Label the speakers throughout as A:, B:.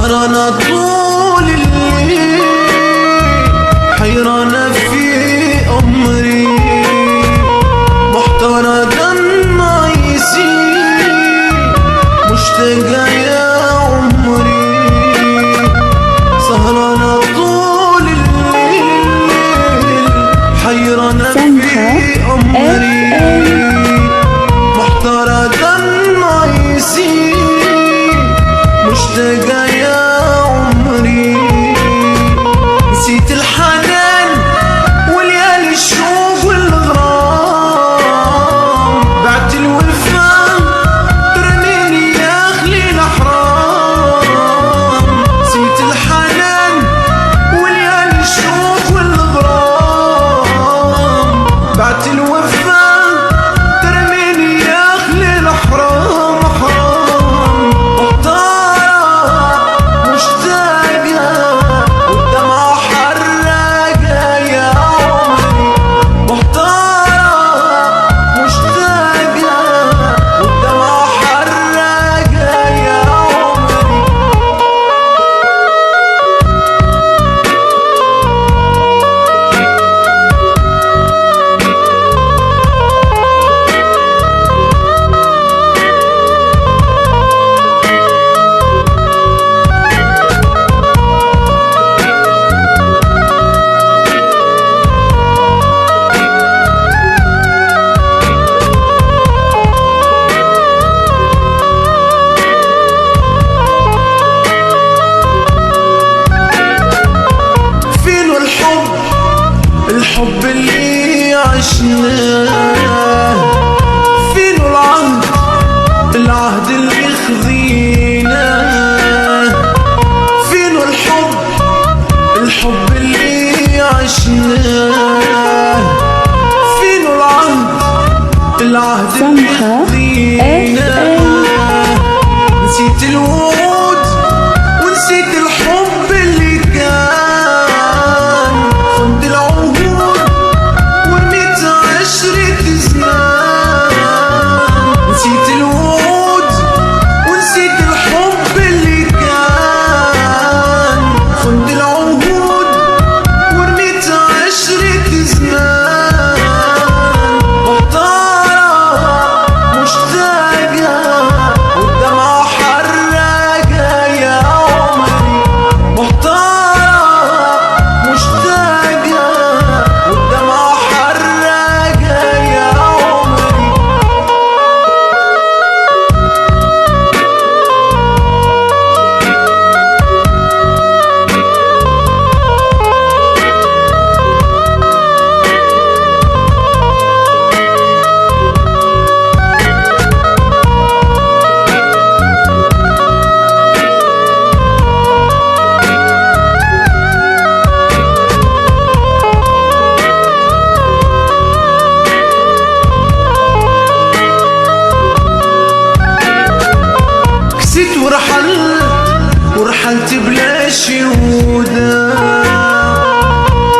A: سهرانة طول الليل، حيرانة في أمري، محتارة دمع يسيل، مشتاقة يا عمري. سهرانة طول الليل، حيرانة في أمري، محتارة دمع يسيل، مشتاقة يا عمري. نسيت الحنان وليالي الشوق والغرام، بعت الوفا ترميني يا خليل حرام. نسيت الحنان وليالي الشوق والغرام، بعت الوفا ترميني يا خليل حرام حرام. الحب اللي عشناه، فينو العهد اللي خذيناه. فينو الحب اللي عشناه، فينو العهد اللي خذيناه. نسيت الوعود ونسيت الحب اللي كان، خد العهود ورميت عشرة زمان. نسيت الوعود ونسيت الحب اللي كان، خد العهود ورميت عشرة زمان. محتارة مشتاقة والدمعة حراقة يا عمري. محتارة مشتاقة والدمعة حراقة يا عمري. كسيت ورحلت بلا شهودة،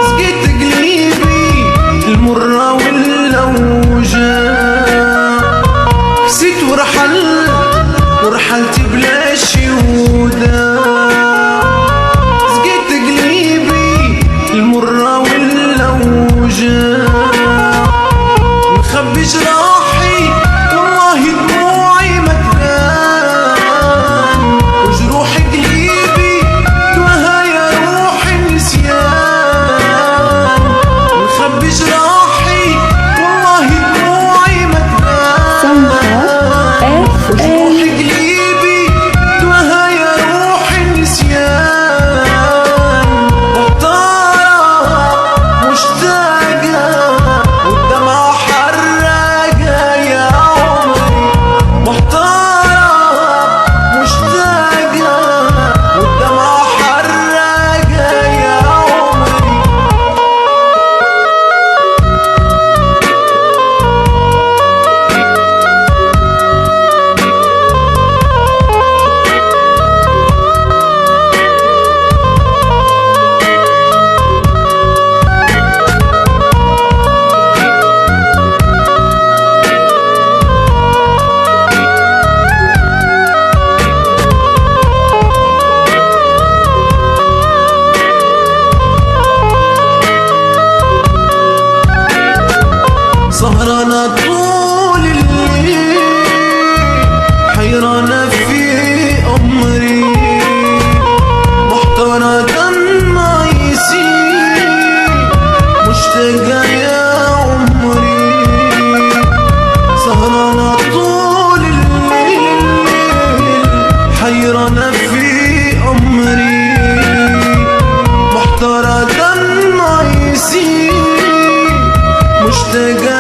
A: سقيت قليبي المرة والأوجاع. كسيت ورحلت بلا شهودة، سقيت قليبي المرة والأوجاع. مخبي جراحي والله دموعي ما تبان، وجروح قلبي دواها يا روح النسيان. مخبي جراحي والله دموعي ما تبان، وجروح قلبي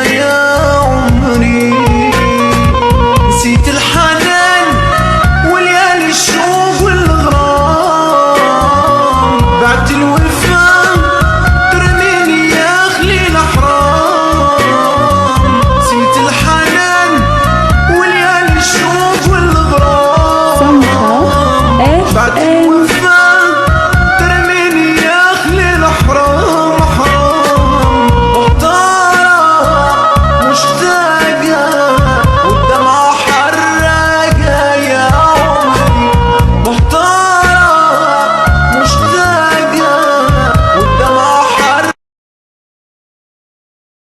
A: يا عمري.